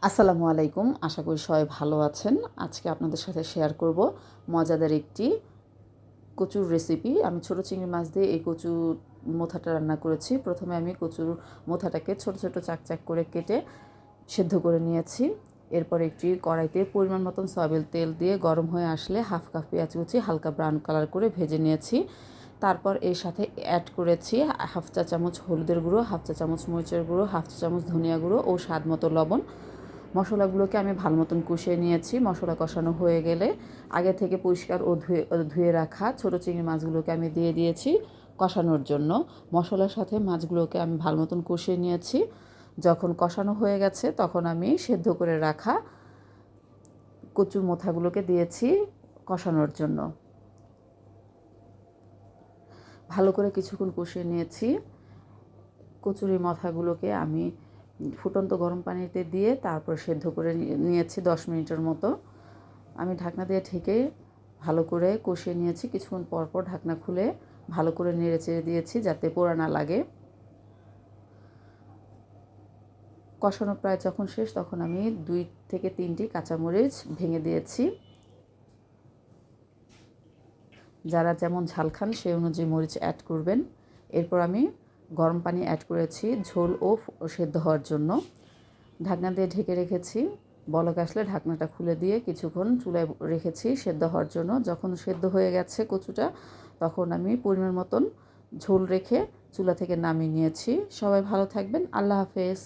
আসসালামু আলাইকুম। আশা করি সবাই ভালো আছেন। আজকে আপনাদের সাথে শেয়ার করব মজাদার একটি কচুর রেসিপি। আমি ছোট চিংড়ি মাছ দিয়ে এই কচুর মোথাটা রান্না করেছি। প্রথমে আমি কচুর মোথাটাকে ছোট ছোট চাক করে কেটে সেদ্ধ করে নিয়েছি। এরপর একটি কড়াইতে পরিমাণ মতন সয়াবিন তেল দিয়ে গরম হয়ে আসলে হাফ কাপ পেঁয়াজ কুচি হালকা ব্রাউন কালার করে ভেজে নিয়েছি। তারপর এর সাথে অ্যাড করেছি হাফ চা চামচ হলুদের গুঁড়ো, হাফ চা চামচ মরিচের গুঁড়ো, হাফ চা চামচ ধনিয়া গুঁড়ো ও স্বাদ মতো লবণ। মশলাগুলোকে আমি ভালো মতন কষিয়ে নিয়েছি। মশলা কষানো হয়ে গেলে আগে থেকে পরিষ্কার ও ধুয়ে রাখা ছোটো চিংড়ি মাছগুলোকে আমি দিয়ে দিয়েছি কষানোর জন্য। মশলার সাথে মাছগুলোকে আমি ভালো মতন কষিয়ে নিয়েছি। যখন কষানো হয়ে গেছে তখন আমি সেদ্ধ করে রাখা কচুর মোথাগুলোকে দিয়েছি কষানোর জন্য। ভালো করে কিছুক্ষণ কষিয়ে নিয়েছি। কচুরি মাথাগুলোকে আমি ফুটন্ত গরম পানিতে দিয়ে তারপর সেদ্ধ করে নিয়েছি 10 মিনিটের মতো। আমি ঢাকনা দিয়ে ঢেকে ভালো করে কষিয়ে নিয়েছি। কিছুক্ষণ পর পর ঢাকনা খুলে ভালো করে নেড়ে চেড়ে দিয়েছি যাতে পোড়া না লাগে। কষানো প্রায় যখন শেষ তখন আমি 2 থেকে 3টি কাঁচামরিচ ভেঙে দিয়েছি। যারা যেমন ঝাল খান সেই অনুযায়ী মরিচ অ্যাড করবেন। এরপর আমি গরম পানি অ্যাড করেছি ঝোল ও সেদ্ধ হওয়ার জন্য। ঢাকনা দিয়ে ঢেকে রেখেছি। বলক আসলে ঢাকনাটা খুলে দিয়ে কিছুক্ষণ চুলায় রেখেছি সেদ্ধ হওয়ার জন্য। যখন সেদ্ধ হয়ে গেছে কচুটা তখন আমি পরিমাণ মতন ঝোল রেখে চুলা থেকে নামিয়ে নিয়েছি। সবাই ভালো থাকবেন। আল্লাহ হাফেজ।